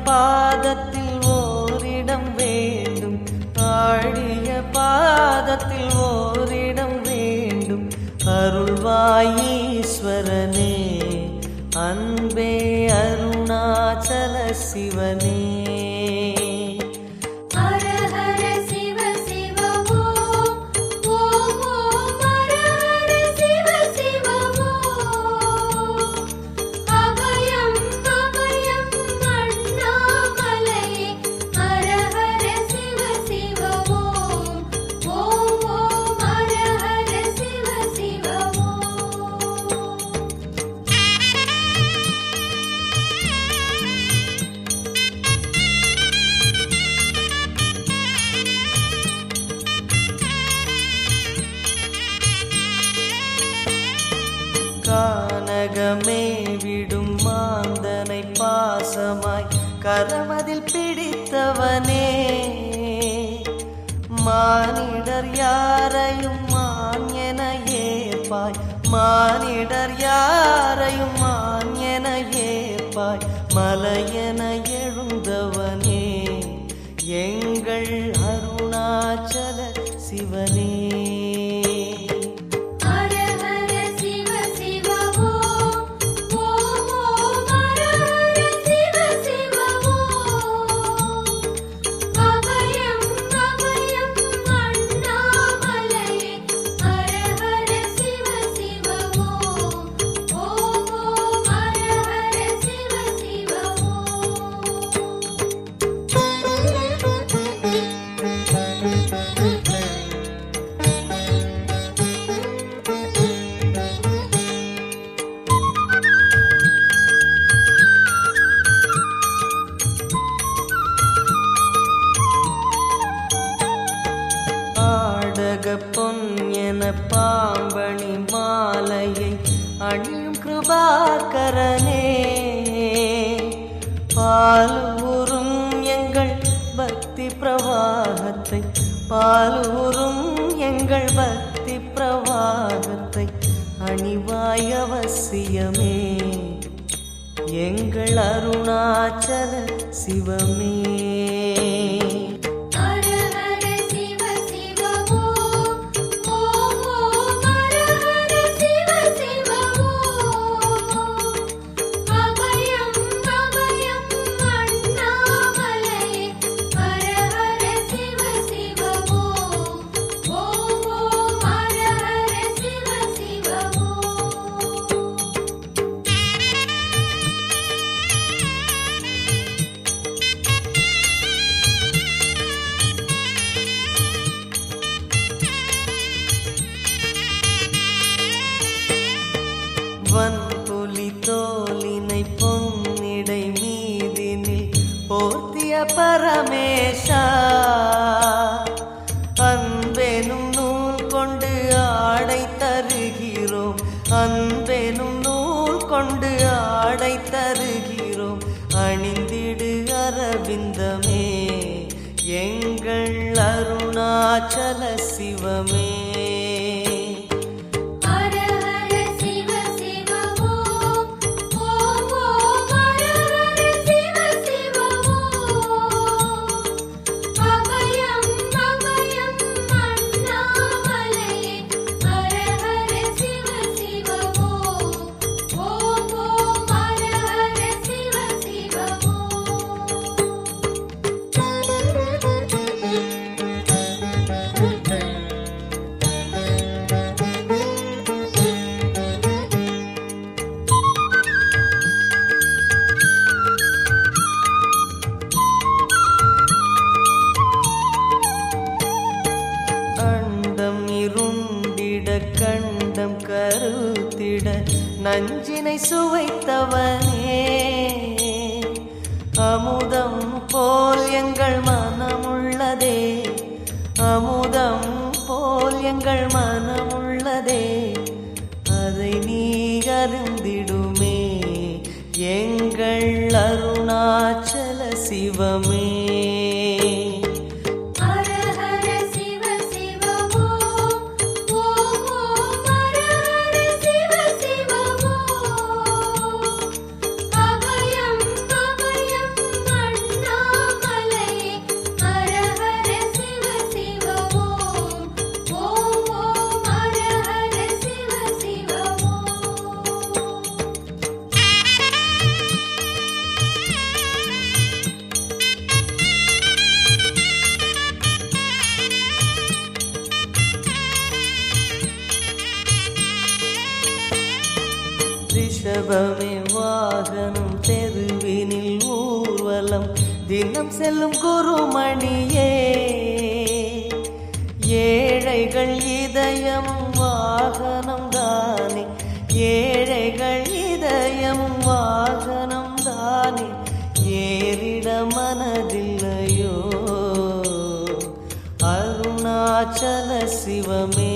பாதத்தில் ஓரிடம் வேண்டும், ஆடிய பாதத்தில் ஓரிடம் வேண்டும். அருள்வாய் ஈஸ்வரனே, அன்பே அருணாச்சல சிவனே. கானகமே விடும் மாந்தனை பாசமாய் கரமதில் பிடித்தவனே, மானிடர் யாரையும் மான் என ஏற்பாய், மானிடர் யாரையும் மான் என ஏற்பாய். மலையென எழுந்தவனே, எங்கள் அருணாச்சல சிவனே. பொன் என பாம்பணி மாலையை அணியும் கிருபாகரனே, பாலூரும் எங்கள் பக்தி பிரவாகத்தை, பாலூரும் எங்கள் பக்தி பிரவாகத்தை அணிவாய் அவசியமே, எங்கள் அருணாச்சல சிவமே. வன்புலி தோலினை பொன்னிடை மீதினில் போர்த்திய பரமேஷா, அன்பெனும் நூல் கொண்டு ஆடை தருகிறோம், அன்பெனும் நூல் கொண்டு ஆடை தருகிறோம். அணிந்திடு அரவிந்தமே, எங்கள் அருணாச்சல சிவமே. கண்டம் கருத்திட நஞ்சினை சுவைத்தவனே, அமுதம் போல் எங்கள் மனமுள்ளதே, அமுதம் போல் எங்கள் மனமுள்ளதே. அதை நீ அறிந்திடுமே, எங்கள் அருணாச்சல சிவமே. ரிஷபமே வாகனம் தெருவினில் ஊர்வலம் தினம் செல்லும் குருமணியே ஏழைகள் இதயம் வாகனம் தானே ஏழைகள் இதயம் வாகனம் தானே ஏறிட மனதில்லையோ அருணாச்சல சிவமே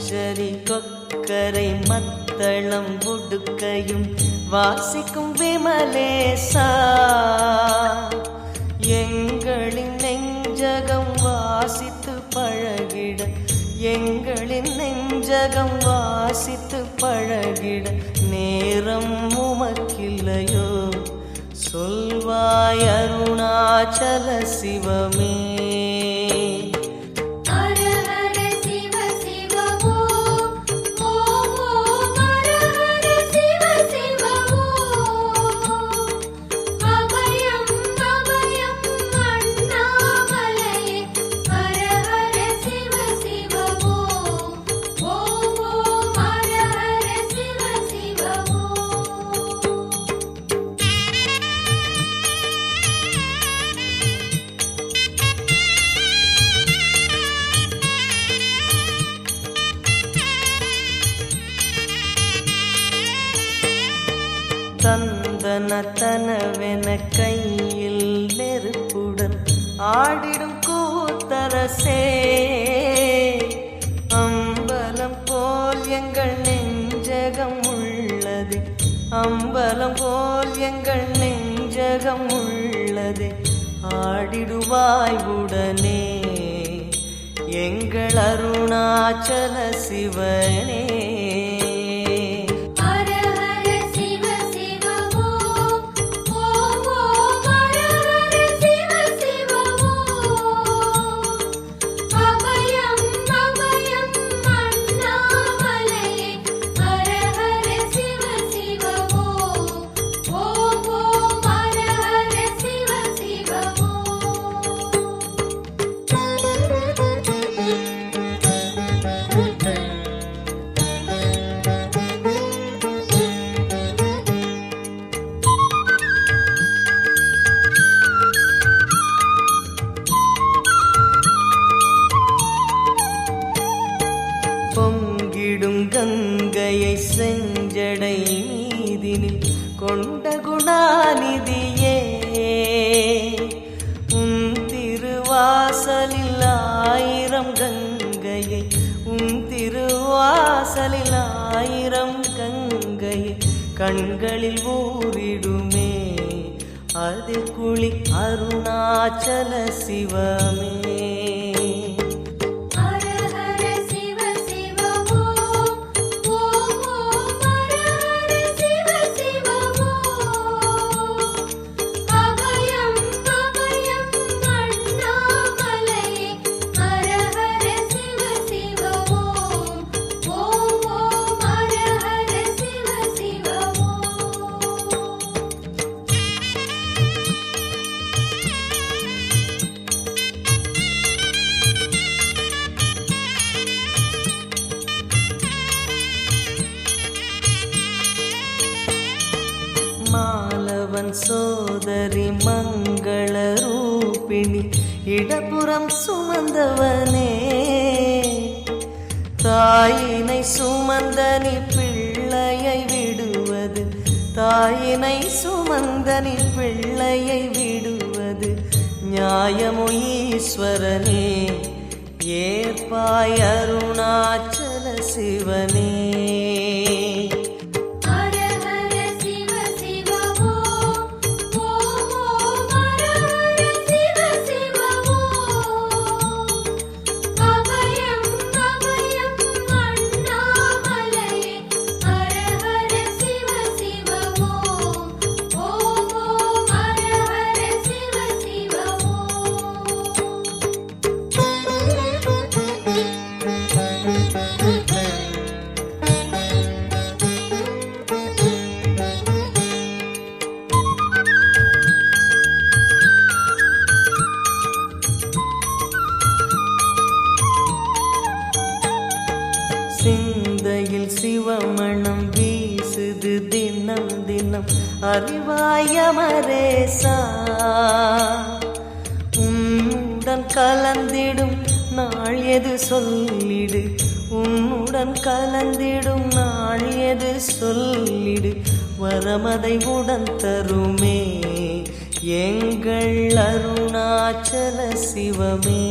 சரி கொக்கரை மத்தளம் உடுக்கையும் வாசிக்கும் விமலேசா எங்களின் நெஞ்சகம் வாசித்து பழகிட எங்களின் நெஞ்சகம் வாசித்து பழகிட நேரம் உமக்கில்லையோ சொல்வாய் அருணாச்சல சிவமே தந்தனத்தனவென கையில் நெருப்புடன் ஆடிடும் கூத்தரசே அம்பலம் போல் எங்கள் நெஞ்சகம் உள்ளது அம்பலம் போல் எங்கள் நெஞ்சகம் உள்ளது ஆடிடுவாய் உடனே எங்கள் அருணாச்சல சிவனே பொங்கிடும் கங்கையை செஞ்சடை மீதினில் கொண்ட குணாநிதியே உன் திருவாசலில் ஆயிரம் கங்கையை உன் திருவாசலில் ஆயிரம் கங்கையை கண்களில் ஊறிடுமே அது குளி அருணாச்சல சிவமே மாலவன் சோதரி மங்கள ரூபிணி இடப்புறம் சுமந்தவனே தாயினை சுமந்தனி பிள்ளையை விடுவது தாயினை சுமந்தனி பிள்ளையை விடுவது நியாயமோ ஈஸ்வரனே ஏற்பாய் அருணாச்சல சிவனே ஹர ஹர சிவ தினம் அறிவாய மரேசா. உன்னுடன் கலந்திடும் நாள் எது சொல்லிடு, உன்னுடன் கலந்திடும் நாள் எது சொல்லிடு. வரமதை உடன் தருமே எங்கள் அருணாச்சல சிவமே.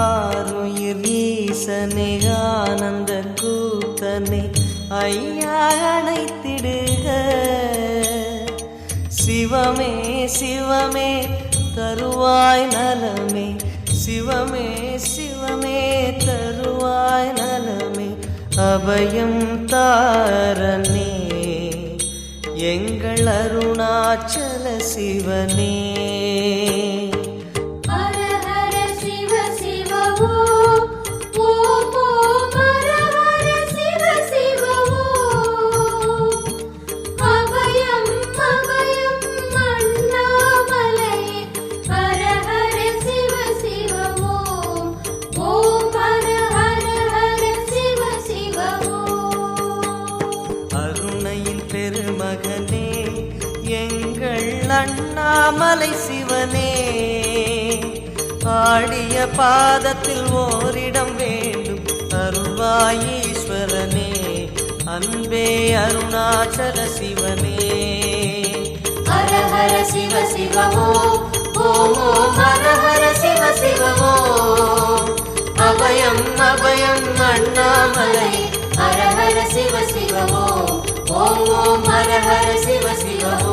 ஆருயிர் ஈசனே ஆனந்த கூத்தனே ஐயா அணைத்திடுக. சிவமே சிவமே தருவாய் நலமே, சிவமே சிவமே தருவாய் நலமே. அபயம் தாரனே எங்கள் அருணாச்சல சிவனே. பெருமகனே எங்கள் அண்ணாமலை சிவனே. ஆடிய பாதத்தில் ஓரிடம் வேண்டும் அருள்வாய் ஈஸ்வரனே. அன்பே அருணாச்சல சிவனே. ஹர ஹர சிவ சிவமோ ஓம் ஓம் ஹர ஹர சிவ சிவமோ. அபயம் அபயம் அண்ணாமலை ஹர ஹர சிவ சிவமோ. ஓம் ஓம் ஹர ஹர சிவ சிவமோ.